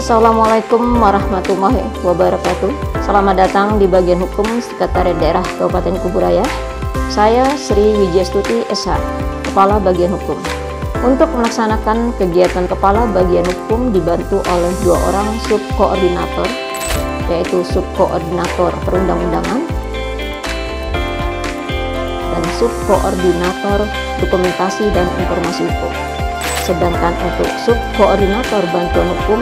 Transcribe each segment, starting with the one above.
Assalamualaikum warahmatullahi wabarakatuh. Selamat datang di bagian hukum Sekretariat Daerah Kabupaten Kuburaya. Saya Sri Wijastuti SH, Kepala Bagian Hukum. Untuk melaksanakan kegiatan Kepala Bagian Hukum dibantu oleh 2 orang subkoordinator, yaitu subkoordinator perundang-undangan dan subkoordinator dokumentasi dan informasi hukum. Sedangkan untuk subkoordinator bantuan hukum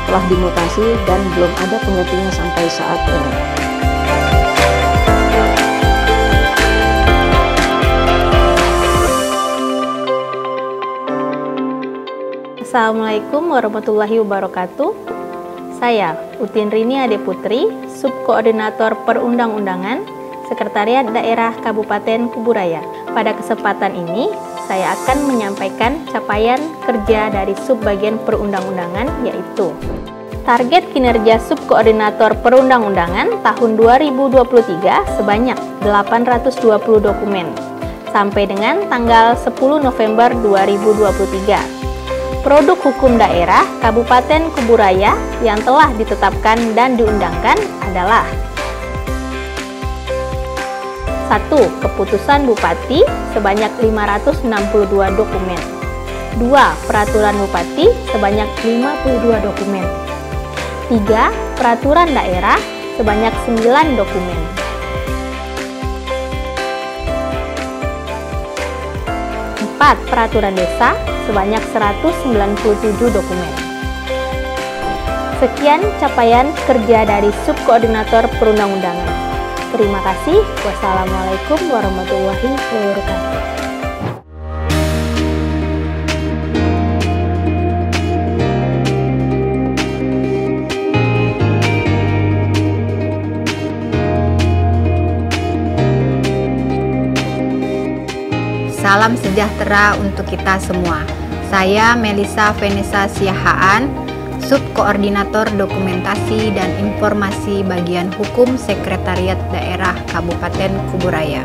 telah dimutasi dan belum ada penggantinya sampai saat ini. Assalamualaikum warahmatullahi wabarakatuh. Saya Utin Rini Ade Putri, Subkoordinator Perundang-undangan, Sekretariat Daerah Kabupaten Kuburaya. Pada kesempatan ini, saya akan menyampaikan capaian kerja dari Subbagian Perundang-undangan, yaitu target kinerja Subkoordinator Perundang-undangan tahun 2023 sebanyak 820 dokumen sampai dengan tanggal 10 November 2023. Produk hukum daerah Kabupaten Kuburaya yang telah ditetapkan dan diundangkan adalah 1. Keputusan Bupati sebanyak 562 dokumen. 2. Peraturan Bupati sebanyak 52 dokumen. 3. Peraturan daerah sebanyak 9 dokumen. 4. Peraturan desa sebanyak 197 dokumen. Sekian capaian kerja dari Subkoordinator Perundang-undangan. Terima kasih. Wassalamualaikum warahmatullahi wabarakatuh. Salam sejahtera untuk kita semua. Saya Melisa Vanessa Siahaan, Subkoordinator Dokumentasi dan Informasi Bagian Hukum Sekretariat Daerah Kabupaten Kuburaya.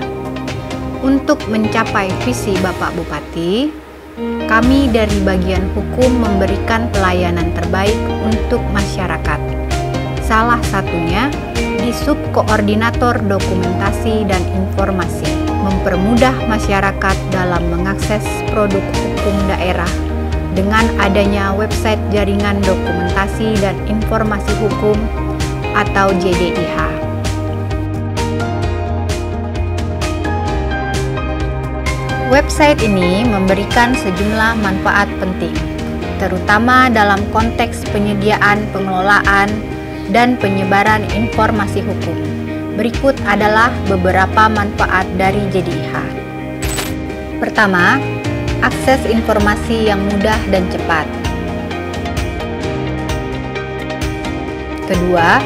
Untuk mencapai visi Bapak Bupati, kami dari Bagian Hukum memberikan pelayanan terbaik untuk masyarakat. Salah satunya di Subkoordinator Dokumentasi dan Informasi, mempermudah masyarakat dalam mengakses produk hukum daerah dengan adanya website Jaringan Dokumentasi dan Informasi Hukum atau JDIH. Website ini memberikan sejumlah manfaat penting, terutama dalam konteks penyediaan, pengelolaan, dan penyebaran informasi hukum. Berikut adalah beberapa manfaat dari JDIH. Pertama, akses informasi yang mudah dan cepat. Kedua,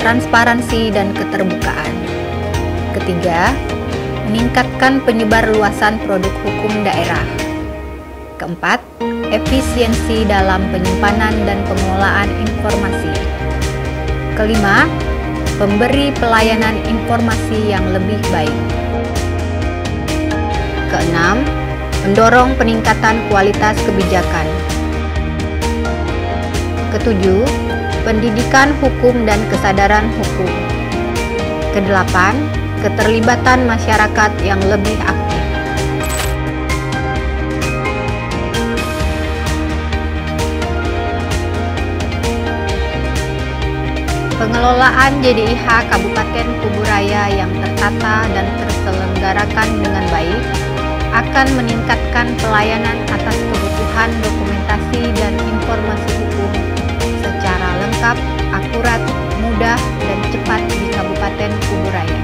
transparansi dan keterbukaan. Ketiga, meningkatkan penyebar luasan produk hukum daerah. Keempat, efisiensi dalam penyimpanan dan pengelolaan informasi. Kelima, memberi pelayanan informasi yang lebih baik. Keenam, mendorong peningkatan kualitas kebijakan. Ketujuh, pendidikan hukum dan kesadaran hukum. Kedelapan, keterlibatan masyarakat yang lebih aktif. Pengelolaan JDIH Kabupaten Kuburaya yang tertata dan terselenggarakan dengan baik akan meningkatkan pelayanan atas kebutuhan dokumentasi dan informasi hukum secara lengkap, akurat, mudah, dan cepat di Kabupaten Kuburaya.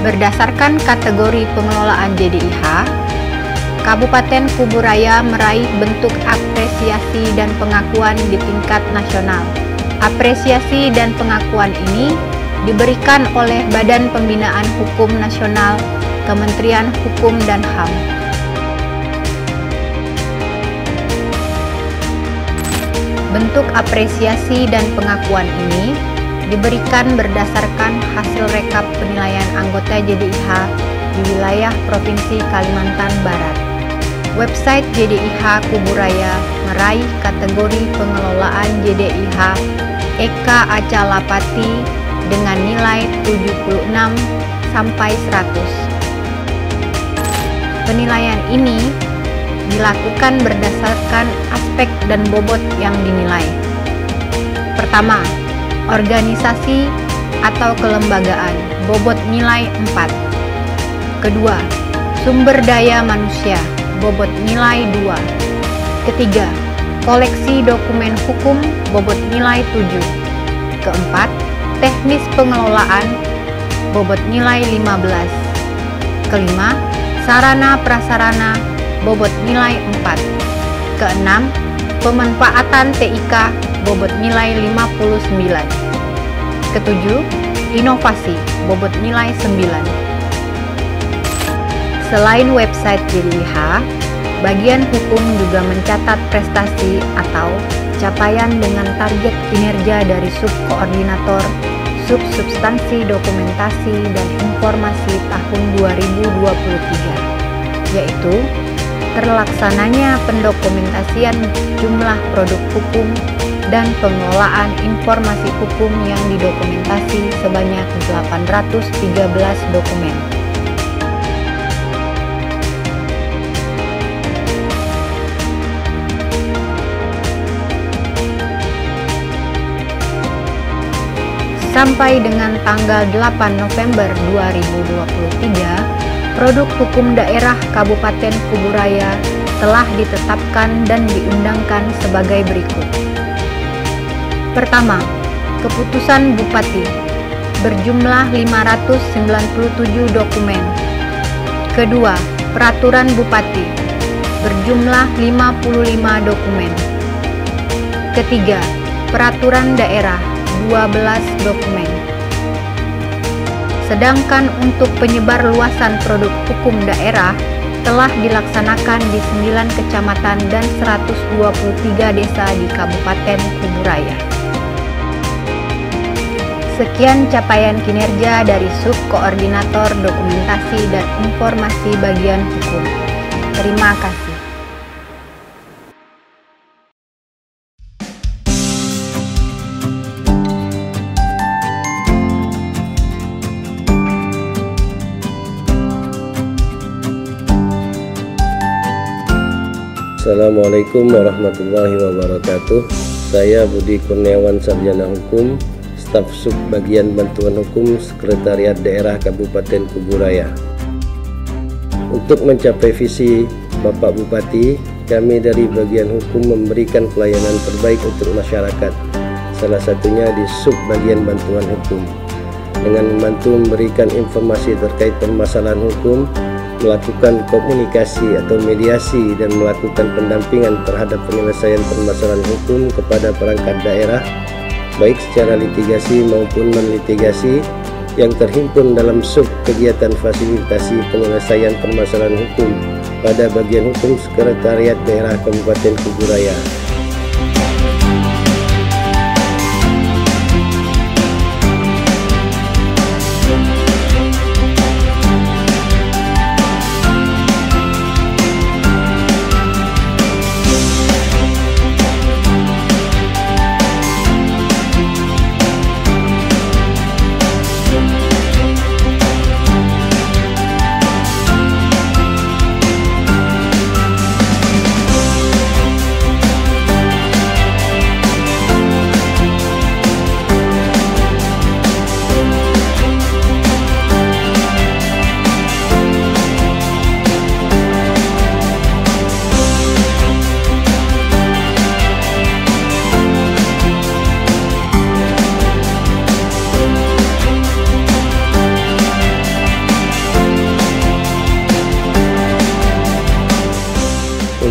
Berdasarkan kategori pengelolaan JDIH, Kabupaten Kuburaya meraih bentuk apresiasi dan pengakuan di tingkat nasional. Apresiasi dan pengakuan ini diberikan oleh Badan Pembinaan Hukum Nasional, Kementerian Hukum dan HAM. Bentuk apresiasi dan pengakuan ini diberikan berdasarkan hasil rekap penilaian anggota JDIH di wilayah Provinsi Kalimantan Barat. Website JDIH Kuburaya meraih kategori pengelolaan JDIH Eka Acalapati dengan nilai 76 sampai 100. Penilaian ini dilakukan berdasarkan aspek dan bobot yang dinilai. Pertama, organisasi atau kelembagaan, bobot nilai 4. Kedua, sumber daya manusia, bobot nilai 2. Ketiga, koleksi dokumen hukum, bobot nilai 7. Keempat, teknis pengelolaan, bobot nilai 15. Kelima, sarana prasarana, bobot nilai 4. Keenam, pemanfaatan TIK, bobot nilai 59. Ketujuh, inovasi, bobot nilai 9. Selain website JDIH, bagian hukum juga mencatat prestasi atau capaian dengan target kinerja dari subkoordinator substansi dokumentasi dan informasi tahun 2023, yaitu terlaksananya pendokumentasian jumlah produk hukum dan pengelolaan informasi hukum yang didokumentasi sebanyak 813 dokumen. Sampai dengan tanggal 8 November 2023, produk hukum daerah Kabupaten Kuburaya telah ditetapkan dan diundangkan sebagai berikut. Pertama, keputusan Bupati berjumlah 597 dokumen. Kedua, peraturan Bupati berjumlah 55 dokumen. Ketiga, peraturan daerah 12 dokumen. Sedangkan untuk penyebar luasan produk hukum daerah telah dilaksanakan di 9 kecamatan dan 123 desa di Kabupaten Kuburaya. Sekian capaian kinerja dari Subkoordinator Dokumentasi dan Informasi Bagian Hukum. Terima kasih. Assalamualaikum warahmatullahi wabarakatuh. Saya Budi Kurniawan, Sarjana Hukum, Staf Sub Bagian Bantuan Hukum Sekretariat Daerah Kabupaten Kuburaya. Untuk mencapai visi Bapak Bupati, kami dari Bagian Hukum memberikan pelayanan terbaik untuk masyarakat, salah satunya di Sub Bagian Bantuan Hukum, dengan membantu memberikan informasi terkait permasalahan hukum, melakukan komunikasi atau mediasi dan melakukan pendampingan terhadap penyelesaian permasalahan hukum kepada perangkat daerah, baik secara litigasi maupun non-litigasi, yang terhimpun dalam sub kegiatan fasilitasi penyelesaian permasalahan hukum pada Bagian Hukum Sekretariat Daerah Kabupaten Kuburaya.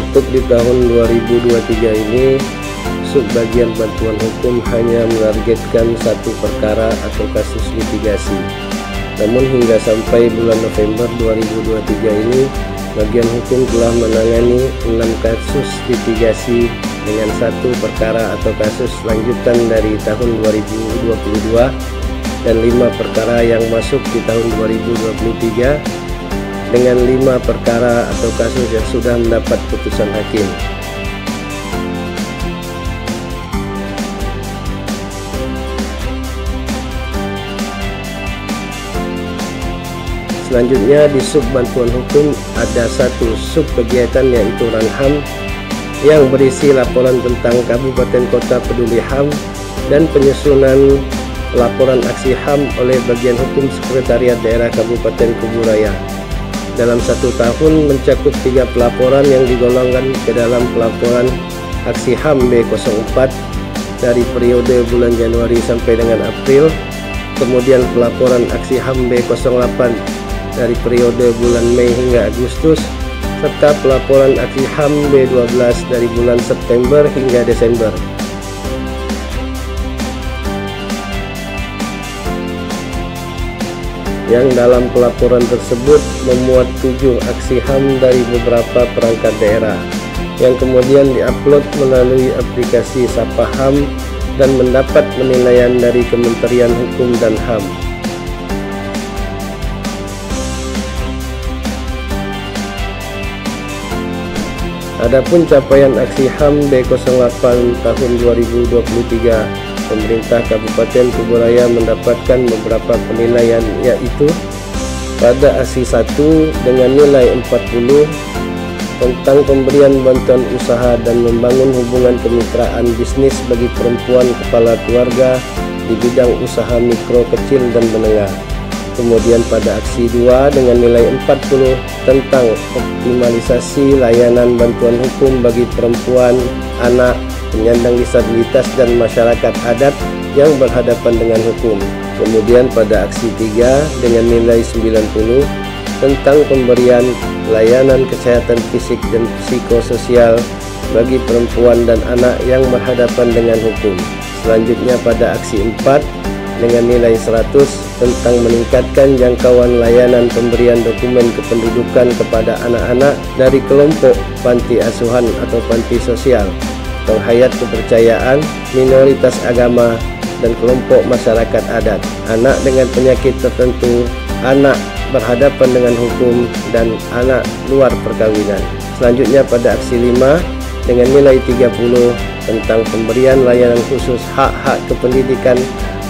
Untuk di tahun 2023 ini, Subbagian Bantuan Hukum hanya menargetkan satu perkara atau kasus litigasi. Namun hingga sampai bulan November 2023 ini, Bagian Hukum telah menangani 6 kasus litigasi dengan satu perkara atau kasus lanjutan dari tahun 2022 dan 5 perkara yang masuk di tahun 2023 dengan 5 perkara atau kasus yang sudah mendapat putusan hakim. Selanjutnya di sub bantuan hukum ada satu sub kegiatan yaitu Ranham yang berisi laporan tentang kabupaten kota peduli HAM dan penyusunan laporan aksi HAM oleh bagian hukum Sekretariat Daerah Kabupaten Kuburaya. Dalam 1 tahun mencakup 3 pelaporan yang digolongkan ke dalam pelaporan aksi HAM B04 dari periode bulan Januari sampai dengan April, kemudian pelaporan aksi HAM B08 dari periode bulan Mei hingga Agustus, serta pelaporan aksi HAM B12 dari bulan September hingga Desember. Yang dalam pelaporan tersebut memuat 7 aksi HAM dari beberapa perangkat daerah yang kemudian diupload melalui aplikasi Sapa HAM dan mendapat penilaian dari Kementerian Hukum dan HAM. Adapun capaian aksi HAM B08 tahun 2023, pemerintah Kabupaten Kuburaya mendapatkan beberapa penilaian, yaitu pada aksi 1 dengan nilai 40 tentang pemberian bantuan usaha dan membangun hubungan kemitraan bisnis bagi perempuan kepala keluarga di bidang usaha mikro, kecil, dan menengah. Kemudian pada aksi 2 dengan nilai 40 tentang optimalisasi layanan bantuan hukum bagi perempuan, anak, penyandang disabilitas, dan masyarakat adat yang berhadapan dengan hukum. Kemudian pada aksi 3 dengan nilai 90 tentang pemberian layanan kesehatan fisik dan psikososial bagi perempuan dan anak yang berhadapan dengan hukum. Selanjutnya pada aksi 4 dengan nilai 100 tentang meningkatkan jangkauan layanan pemberian dokumen kependudukan kepada anak-anak dari kelompok panti asuhan atau panti sosial, penghayat kepercayaan, minoritas agama, dan kelompok masyarakat adat, anak dengan penyakit tertentu, anak berhadapan dengan hukum, dan anak luar perkawinan. Selanjutnya pada aksi 5 dengan nilai 30 tentang pemberian layanan khusus hak-hak kependidikan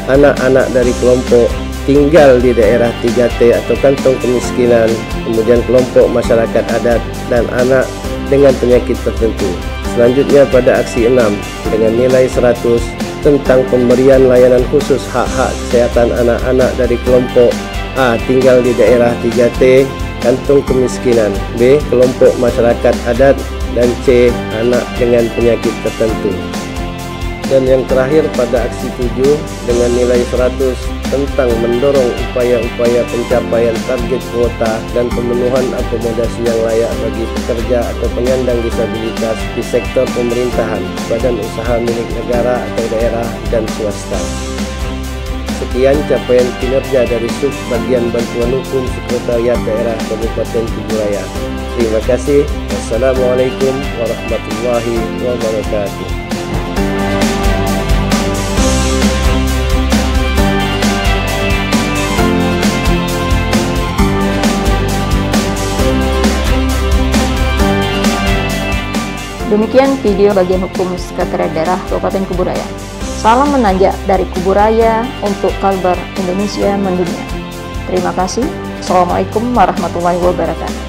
anak-anak dari kelompok tinggal di daerah 3T atau kantong kemiskinan, kemudian kelompok masyarakat adat, dan anak dengan penyakit tertentu. Selanjutnya pada aksi 6 dengan nilai 100 tentang pemberian layanan khusus hak-hak kesehatan anak-anak dari kelompok A tinggal di daerah 3T kantong kemiskinan, B kelompok masyarakat adat, dan C anak dengan penyakit tertentu. Dan yang terakhir pada aksi 7 dengan nilai 100 tentang mendorong upaya-upaya pencapaian target kuota dan pemenuhan akomodasi yang layak bagi pekerja atau penyandang disabilitas di sektor pemerintahan, badan usaha milik negara atau daerah, dan swasta. Sekian capaian kinerja dari sub bagian bantuan hukum Sekretariat Daerah Kabupaten Kuburaya. Terima kasih. Wassalamualaikum warahmatullahi wabarakatuh. Demikian video bagian hukum Sekretariat Daerah Kabupaten Kuburaya. Salam menanjak dari Kuburaya untuk Kalbar Indonesia Mendunia. Terima kasih. Assalamualaikum warahmatullahi wabarakatuh.